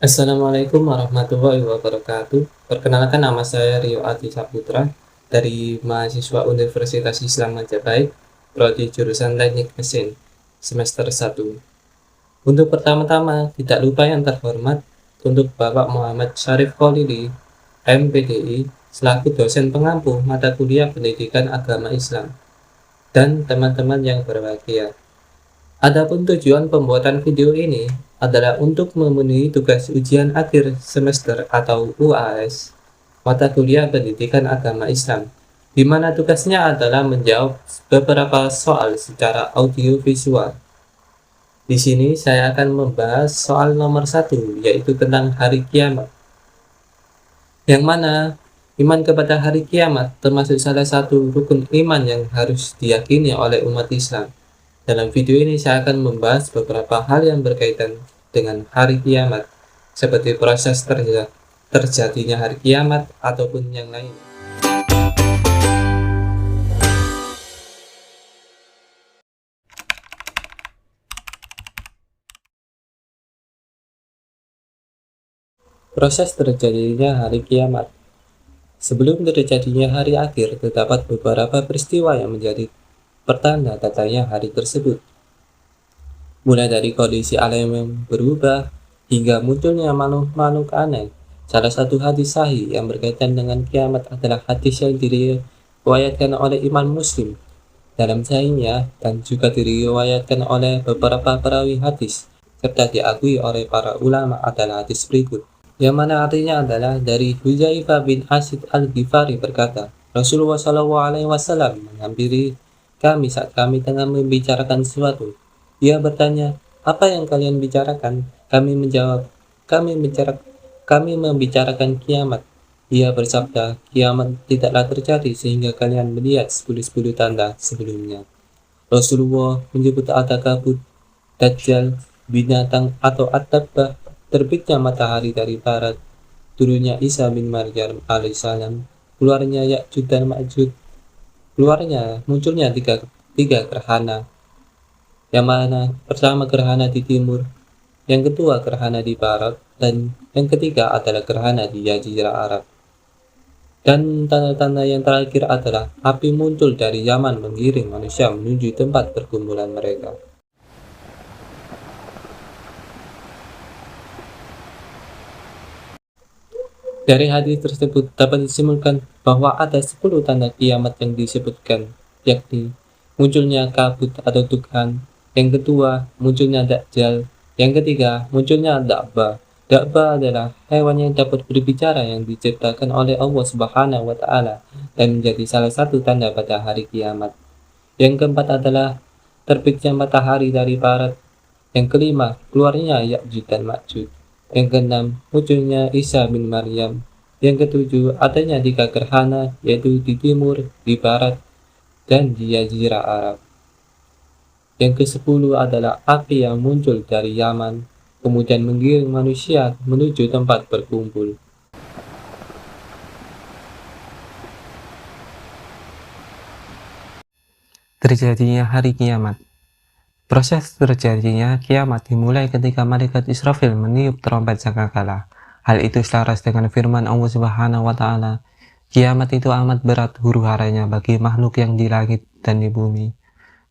Assalamualaikum warahmatullahi wabarakatuh. Perkenalkan, nama saya Rio Adi Saputra dari mahasiswa Universitas Islam Majapahit, prodi jurusan Teknik Mesin, semester 1. Untuk pertama-tama, tidak lupa yang terhormat untuk Bapak Muhammad Syarif Kholili, MPDI, selaku dosen pengampu mata kuliah Pendidikan Agama Islam, dan teman-teman yang berbahagia. Adapun tujuan pembuatan video ini adalah untuk memenuhi tugas ujian akhir semester atau UAS mata kuliah Pendidikan Agama Islam, di mana tugasnya adalah menjawab beberapa soal secara audio visual. Di sini saya akan membahas soal nomor 1, yaitu tentang hari kiamat, yang mana iman kepada hari kiamat termasuk salah satu rukun iman yang harus diyakini oleh umat Islam. Dalam video ini saya akan membahas beberapa hal yang berkaitan dengan hari kiamat, seperti proses terjadinya hari kiamat ataupun yang lain. Proses terjadinya hari kiamat. Sebelum terjadinya hari akhir, terdapat beberapa peristiwa yang menjadi pertanda datangnya hari tersebut. Mulai dari kondisi alam yang berubah hingga munculnya makhluk-makhluk aneh. Salah satu hadis sahih yang berkaitan dengan kiamat adalah hadis yang diriwayatkan oleh Imam Muslim dalam sahihnya dan juga diriwayatkan oleh beberapa perawi hadis serta diakui oleh para ulama adalah hadis berikut, yang mana artinya adalah dari Hudzaifah bin Asid al-Ghifari berkata, Rasulullah SAW menghampiri kami saat kami tengah membicarakan sesuatu. Dia bertanya, apa yang kalian bicarakan? Kami menjawab, kami membicarakan kiamat. Dia bersabda, kiamat tidaklah terjadi sehingga kalian melihat 10 tanda sebelumnya. Rasulullah menyebut ada kabut, dajjal, binatang atau at-tabbah, terbitnya matahari dari barat, turunnya Isa bin Maryam alaihissalam, keluarnya Ya'juj dan Ma'juj, munculnya tiga gerhana, yang mana pertama gerhana di timur, yang kedua gerhana di barat, dan yang ketiga adalah gerhana di Jazirah Arab. Dan tanda-tanda yang terakhir adalah api muncul dari Yaman mengiring manusia menuju tempat perkumpulan mereka. Dari hadis tersebut dapat disimpulkan bahwa ada 10 tanda kiamat yang disebutkan, yakni munculnya kabut atau dukhan, yang kedua munculnya dajjal, yang ketiga munculnya da'bah. Da'bah adalah hewan yang dapat berbicara yang diciptakan oleh Allah Subhanahu wa Ta'ala dan menjadi salah satu tanda pada hari kiamat. Yang keempat adalah terbitnya matahari dari barat. Yang kelima, keluarnya Ya'juj dan Ma'juj. Yang keenam, munculnya Isa bin Maryam. Yang ketujuh, adanya 3 gerhana, yaitu di timur, di barat, dan di Jazirah Arab. Yang ke-10 adalah api yang muncul dari Yaman, kemudian menggiring manusia menuju tempat berkumpul. Terjadinya hari kiamat. Proses terjadinya kiamat dimulai ketika malaikat Israfil meniup trompet sangkakala. Hal itu selaras dengan firman Allah Subhanahu wa Ta'ala, kiamat itu amat berat huru-haranya bagi makhluk yang di langit dan di bumi.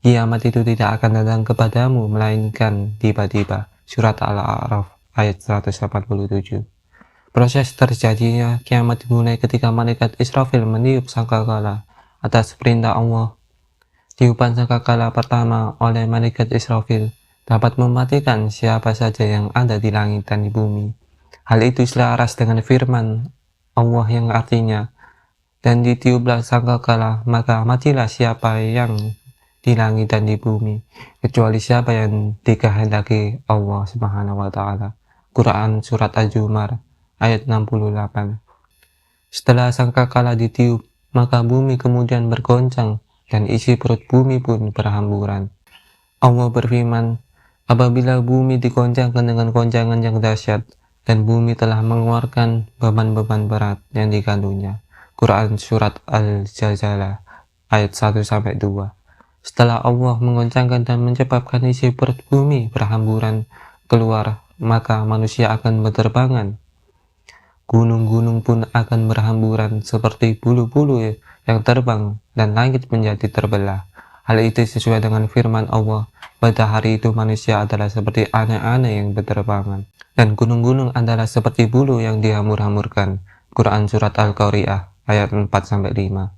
Kiamat itu tidak akan datang kepadamu melainkan tiba-tiba. Surat Al-A'raf ayat 187. Proses terjadinya kiamat dimulai ketika malaikat Israfil meniup sangkakala atas perintah Allah. Tiupan sangkakala pertama oleh malaikat Israfil dapat mematikan siapa saja yang ada di langit dan di bumi. Hal itu selaras dengan firman Allah yang artinya, dan ditiuplah sangkakala maka matilah siapa yang di langit dan di bumi, kecuali siapa yang dikehendaki Allah Subhanahu wa Ta'ala. Quran Surat Az-Zumar ayat 68. Setelah sangkakala ditiup, maka bumi kemudian bergoncang dan isi perut bumi pun berhamburan. Allah berfirman, apabila bumi digoncangkan dengan goncangan yang dahsyat dan bumi telah mengeluarkan beban-beban berat yang dikandungnya. Quran Surat Al-Zalzalah ayat 1-2. Setelah Allah mengoncangkan dan menyebabkan isi perut bumi berhamburan keluar, maka manusia akan berterbangan. Gunung-gunung pun akan berhamburan seperti bulu-bulu yang terbang, dan langit menjadi terbelah. Hal itu sesuai dengan firman Allah, pada hari itu manusia adalah seperti anak-anak yang berterbangan, dan gunung-gunung adalah seperti bulu yang dihamur-hamurkan. Quran Surat Al-Qari'ah ayat 4-5.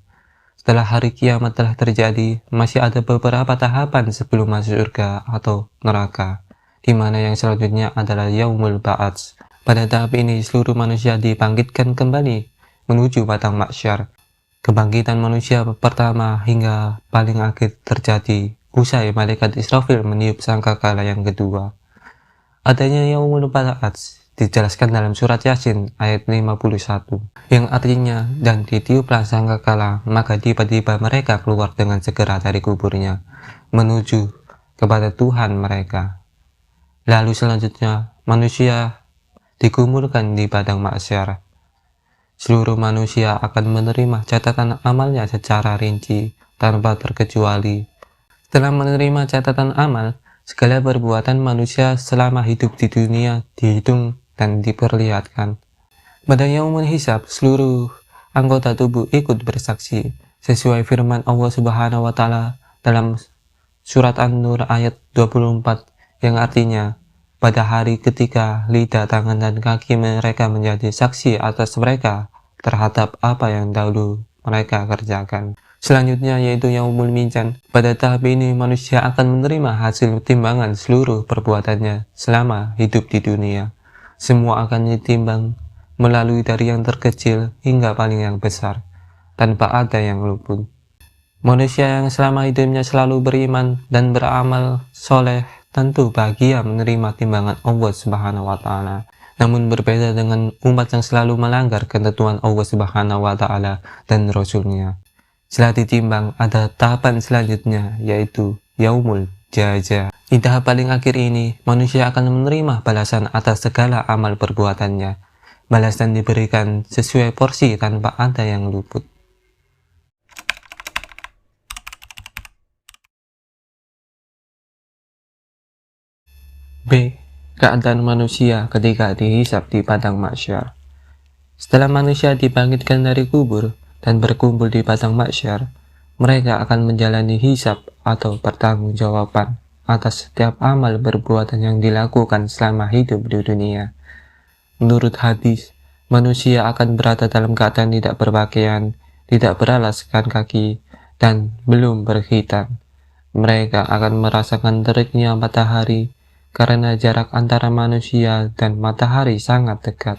Setelah hari kiamat telah terjadi, masih ada beberapa tahapan sebelum masuk surga atau neraka, di mana yang selanjutnya adalah Yaumul Ba'ats. Pada tahap ini, seluruh manusia dibangkitkan kembali menuju padang mahsyar. Kebangkitan manusia pertama hingga paling akhir terjadi usai malaikat Israfil meniup sangkakala yang kedua. Adanya Yaumul Ba'ats dijelaskan dalam surat Yasin ayat 51, yang artinya, dan ditiuplah sangkakala, maka tiba-tiba mereka keluar dengan segera dari kuburnya, menuju kepada Tuhan mereka. Lalu selanjutnya, manusia dikumpulkan di padang mahsyar. Seluruh manusia akan menerima catatan amalnya secara rinci, tanpa terkecuali. Setelah menerima catatan amal, segala perbuatan manusia selama hidup di dunia dihitung dan diperlihatkan. Pada yaumul hisab, seluruh anggota tubuh ikut bersaksi, sesuai firman Allah Subhanahu wa Ta'ala dalam surat An-Nur ayat 24, yang artinya, pada hari ketika lidah, tangan, dan kaki mereka menjadi saksi atas mereka terhadap apa yang dahulu mereka kerjakan. Selanjutnya yaitu Yaumul Mizan. Pada tahap ini manusia akan menerima hasil timbangan seluruh perbuatannya selama hidup di dunia. Semua akan ditimbang melalui dari yang terkecil hingga paling yang besar, tanpa ada yang luput. Manusia yang selama hidupnya selalu beriman dan beramal soleh tentu bahagia menerima timbangan Allah Subhanahu wa Ta'ala. Namun berbeda dengan umat yang selalu melanggar ketentuan Allah Subhanahu wa Ta'ala dan Rasul-Nya. Setelah ditimbang, ada tahapan selanjutnya, yaitu Yaumul Jaza. Di tahap paling akhir ini, manusia akan menerima balasan atas segala amal perbuatannya. Balasan diberikan sesuai porsi tanpa ada yang luput. B. Keadaan manusia ketika dihisab di padang mahsyar. Setelah manusia dibangkitkan dari kubur dan berkumpul di padang mahsyar, mereka akan menjalani hisab atau pertanggungjawaban atas setiap amal perbuatan yang dilakukan selama hidup di dunia. Menurut hadis, manusia akan berada dalam keadaan tidak berpakaian, tidak beralaskan kaki, dan belum berkhitan. Mereka akan merasakan teriknya matahari, karena jarak antara manusia dan matahari sangat dekat.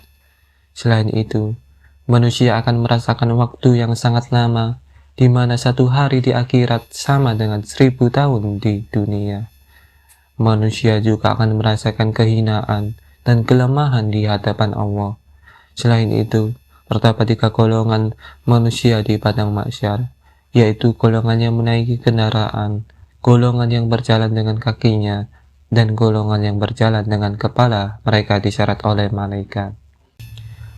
Selain itu, manusia akan merasakan waktu yang sangat lama, di mana satu hari di akhirat sama dengan 1000 tahun di dunia. Manusia juga akan merasakan kehinaan dan kelemahan di hadapan Allah. Selain itu, terdapat 3 golongan manusia di padang mahsyar, yaitu golongan yang menaiki kendaraan, golongan yang berjalan dengan kakinya, dan golongan yang berjalan dengan kepala mereka disyarat oleh malaikat.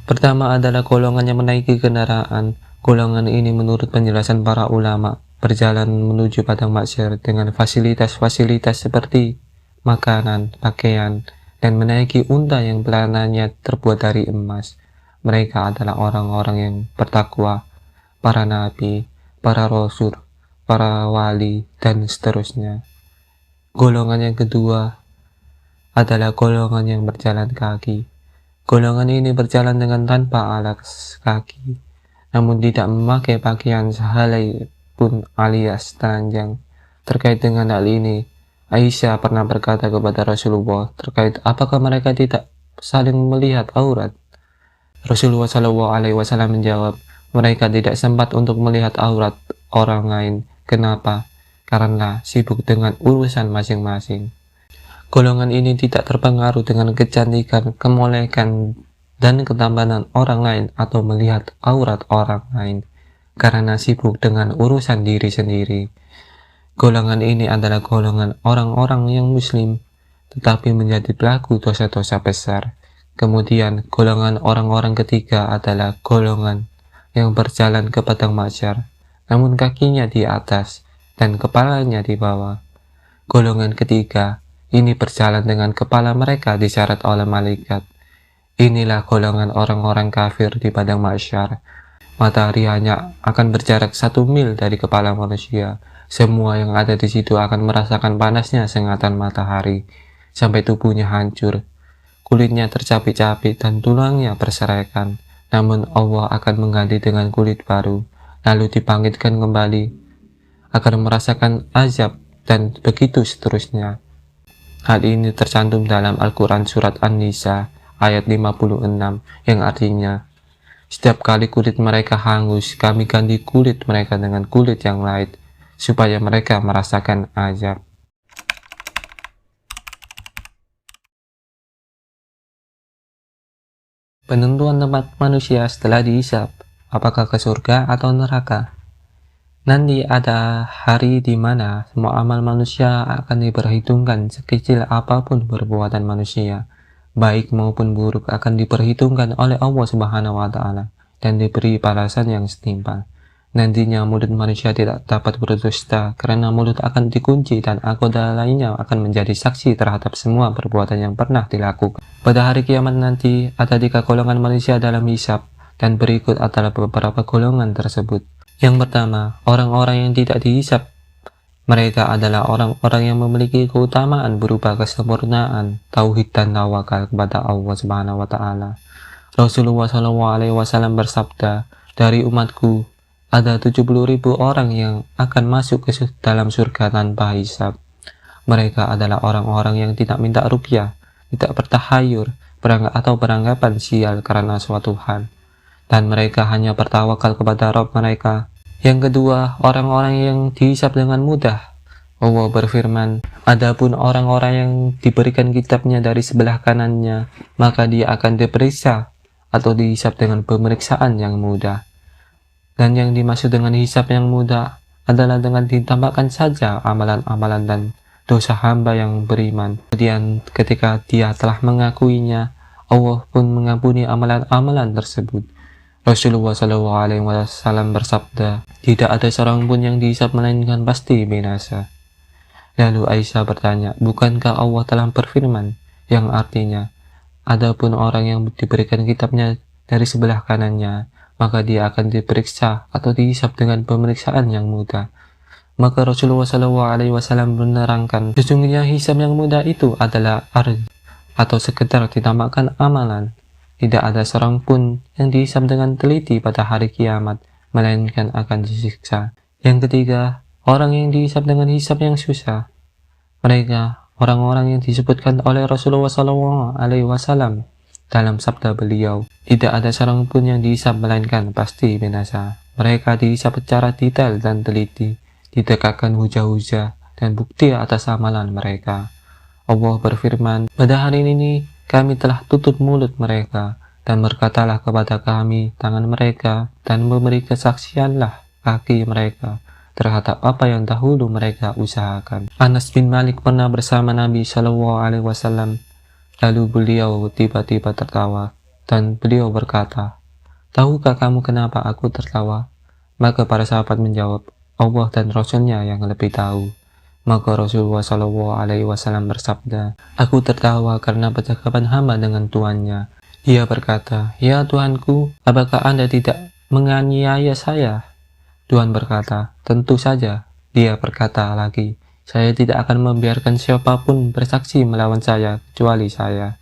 Pertama adalah golongan yang menaiki kendaraan. Golongan ini menurut penjelasan para ulama berjalan menuju padang mahsyar dengan fasilitas-fasilitas seperti makanan, pakaian, dan menaiki unta yang pelananya terbuat dari emas. Mereka adalah orang-orang yang bertakwa, para nabi, para rasul, para wali, dan seterusnya. Golongan yang kedua adalah golongan yang berjalan kaki. Golongan ini berjalan dengan tanpa alas kaki, namun tidak memakai pakaian sehelai pun alias telanjang. Terkait dengan hal ini, Aisyah pernah berkata kepada Rasulullah terkait apakah mereka tidak saling melihat aurat. Rasulullah SAW menjawab, mereka tidak sempat untuk melihat aurat orang lain. Kenapa? Karena sibuk dengan urusan masing-masing. Golongan ini tidak terpengaruh dengan kecantikan, kemolekan, dan ketampanan orang lain atau melihat aurat orang lain, karena sibuk dengan urusan diri sendiri. Golongan ini adalah golongan orang-orang yang muslim, tetapi menjadi pelaku dosa-dosa besar. Kemudian golongan orang-orang ketiga adalah golongan yang berjalan ke padang mahsyar, namun kakinya di atas dan kepalanya di bawah. Golongan ketiga ini berjalan dengan kepala mereka diseret oleh malaikat. Inilah golongan orang-orang kafir di padang mahsyar. Matahari hanya akan berjarak 1 mil dari kepala manusia. Semua yang ada di situ akan merasakan panasnya sengatan matahari, sampai tubuhnya hancur. Kulitnya tercapit-capit dan tulangnya berserakan. Namun Allah akan mengganti dengan kulit baru, lalu dibangkitkan kembali, akan merasakan azab, dan begitu seterusnya. Hal ini tercantum dalam Al-Quran Surat An-Nisa ayat 56, yang artinya, setiap kali kulit mereka hangus, kami ganti kulit mereka dengan kulit yang lain, supaya mereka merasakan azab. Penentuan tempat manusia setelah dihisab, apakah ke surga atau neraka? Nanti ada hari di mana semua amal manusia akan diperhitungkan, sekecil apapun perbuatan manusia, baik maupun buruk, akan diperhitungkan oleh Allah Subhanahu wa Ta'ala dan diberi balasan yang setimpal. Nantinya mulut manusia tidak dapat berdusta karena mulut akan dikunci dan anggota lainnya akan menjadi saksi terhadap semua perbuatan yang pernah dilakukan. Pada hari kiamat nanti ada 3 golongan manusia dalam hisab, dan berikut adalah beberapa golongan tersebut. Yang pertama, orang-orang yang tidak dihisab. Mereka adalah orang-orang yang memiliki keutamaan berupa kesempurnaan, tauhid dan tawakal kepada Allah Subhanahu wa Ta'ala. Rasulullah SAW bersabda, dari umatku ada 70.000 orang yang akan masuk ke dalam surga tanpa hisab. Mereka adalah orang-orang yang tidak minta ruqyah, tidak bertahayur, atau beranggapan sial karena suatu hal, dan mereka hanya bertawakal kepada Rabb mereka. Yang kedua, orang-orang yang dihisab dengan mudah. Allah berfirman, adapun orang-orang yang diberikan kitabnya dari sebelah kanannya, maka dia akan diperiksa atau dihisab dengan pemeriksaan yang mudah. Dan yang dimaksud dengan hisab yang mudah adalah dengan ditambahkan saja amalan-amalan dan dosa hamba yang beriman. Kemudian ketika dia telah mengakuinya, Allah pun mengampuni amalan-amalan tersebut. Rasulullah SAW bersabda, tidak ada seorang pun yang dihisab melainkan pasti binasa. Lalu Aisyah bertanya, bukankah Allah telah berfirman, yang artinya, adapun orang yang diberikan kitabnya dari sebelah kanannya, maka dia akan diperiksa atau dihisab dengan pemeriksaan yang mudah. Maka Rasulullah SAW menerangkan, sesungguhnya hisab yang mudah itu adalah atau sekedar ditambahkan amalan. Tidak ada seorang pun yang dihisab dengan teliti pada hari kiamat, melainkan akan disiksa. Yang ketiga, orang yang dihisab dengan hisab yang susah. Mereka orang-orang yang disebutkan oleh Rasulullah SAW dalam sabda beliau, tidak ada seorang pun yang dihisab melainkan pasti binasa. Mereka dihisab secara detail dan teliti, ditegakkan hujah-hujah dan bukti atas amalan mereka. Allah berfirman, pada hari ini kami telah tutup mulut mereka, dan berkatalah kepada kami tangan mereka, dan memberi kesaksianlah kaki mereka terhadap apa yang dahulu mereka usahakan. Anas bin Malik pernah bersama Nabi SAW, lalu beliau tiba-tiba tertawa, dan beliau berkata, tahukah kamu kenapa aku tertawa? Maka para sahabat menjawab, Allah dan Rasulnya yang lebih tahu. Maka Rasulullah SAW bersabda, aku tertawa karena percakapan hamba dengan tuannya. Dia berkata, ya Tuanku, apakah Anda tidak menganiaya saya? Tuhan berkata, tentu saja. Dia berkata lagi, saya tidak akan membiarkan siapapun bersaksi melawan saya kecuali saya.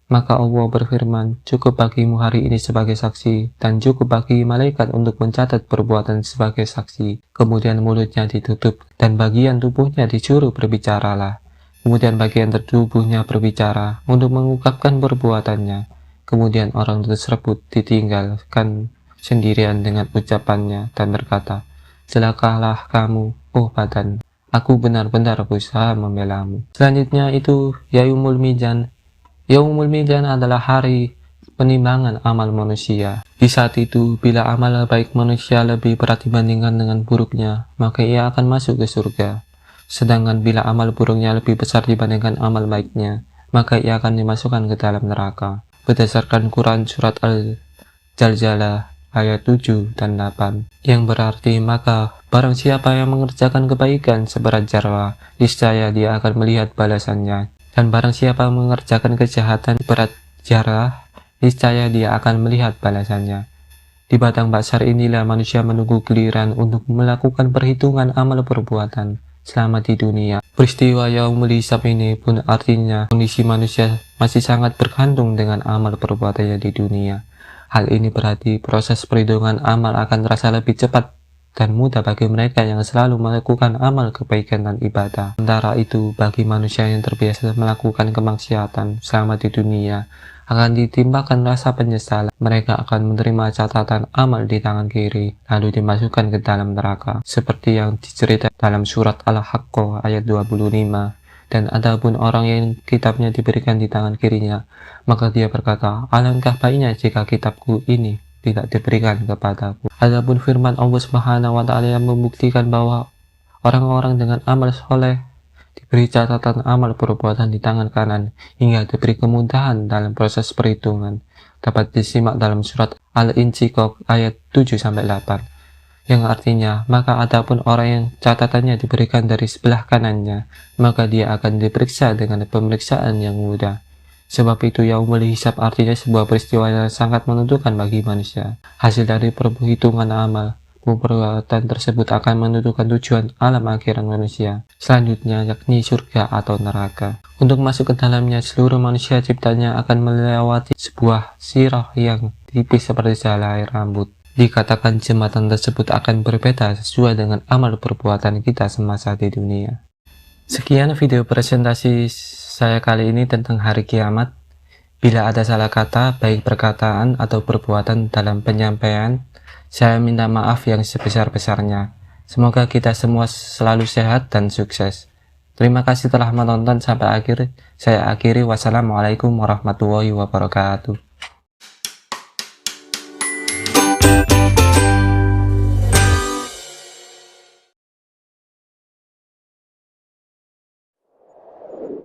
Maka Allah berfirman, cukup bagimu hari ini sebagai saksi, dan cukup bagi malaikat untuk mencatat perbuatan sebagai saksi. Kemudian mulutnya ditutup, dan bagian tubuhnya disuruh berbicaralah. Kemudian bagian tubuhnya berbicara untuk mengungkapkan perbuatannya. Kemudian orang tersebut ditinggalkan sendirian dengan ucapannya dan berkata, celakalah kamu, oh badan, aku benar-benar berusaha membelamu. Selanjutnya itu Yaumul Mizan. Yaumul Mizan adalah hari penimbangan amal manusia. Di saat itu, bila amal baik manusia lebih berat dibandingkan dengan buruknya, maka ia akan masuk ke surga. Sedangkan bila amal buruknya lebih besar dibandingkan amal baiknya, maka ia akan dimasukkan ke dalam neraka. Berdasarkan Quran Surat Al-Zalzalah ayat 7 dan 8, yang berarti maka barang siapa yang mengerjakan kebaikan seberat jara, niscaya dia akan melihat balasannya, dan barang siapa mengerjakan kejahatan seberat jara, niscaya dia akan melihat balasannya. Di batang basar inilah manusia menunggu giliran untuk melakukan perhitungan amal perbuatan selama di dunia. Peristiwa Yaumul Hisab ini pun artinya kondisi manusia masih sangat bergantung dengan amal perbuatannya di dunia. Hal ini berarti proses perhitungan amal akan terasa lebih cepat dan mudah bagi mereka yang selalu melakukan amal kebaikan dan ibadah. Sementara itu, bagi manusia yang terbiasa melakukan kemaksiatan selama di dunia, akan ditimbulkan rasa penyesalan. Mereka akan menerima catatan amal di tangan kiri, lalu dimasukkan ke dalam neraka, seperti yang diceritakan dalam surat Al-Haqqah ayat 25. Dan adapun orang yang kitabnya diberikan di tangan kirinya, maka dia berkata, alangkah baiknya jika kitabku ini tidak diberikan kepadaku. Adapun firman Allah Subhanahu wa Ta'ala yang membuktikan bahwa orang-orang dengan amal soleh diberi catatan amal perbuatan di tangan kanan hingga diberi kemudahan dalam proses perhitungan, dapat disimak dalam surat Al-Insyiqaq ayat 7-8, yang artinya, maka adapun orang yang catatannya diberikan dari sebelah kanannya, maka dia akan diperiksa dengan pemeriksaan yang mudah. Sebab itu Yaumul Hisab artinya sebuah peristiwa yang sangat menentukan bagi manusia. Hasil dari perhitungan amal perbuatan tersebut akan menentukan tujuan alam akhirat manusia selanjutnya, yakni surga atau neraka. Untuk masuk ke dalamnya, seluruh manusia ciptanya akan melewati sebuah sirah yang tipis seperti sehelai rambut. Dikatakan jembatan tersebut akan berbeda sesuai dengan amal perbuatan kita semasa di dunia. Sekian video presentasi saya kali ini tentang hari kiamat. Bila ada salah kata, baik perkataan atau perbuatan dalam penyampaian, saya minta maaf yang sebesar-besarnya. Semoga kita semua selalu sehat dan sukses. Terima kasih telah menonton sampai akhir. Saya akhiri. Wassalamualaikum warahmatullahi wabarakatuh.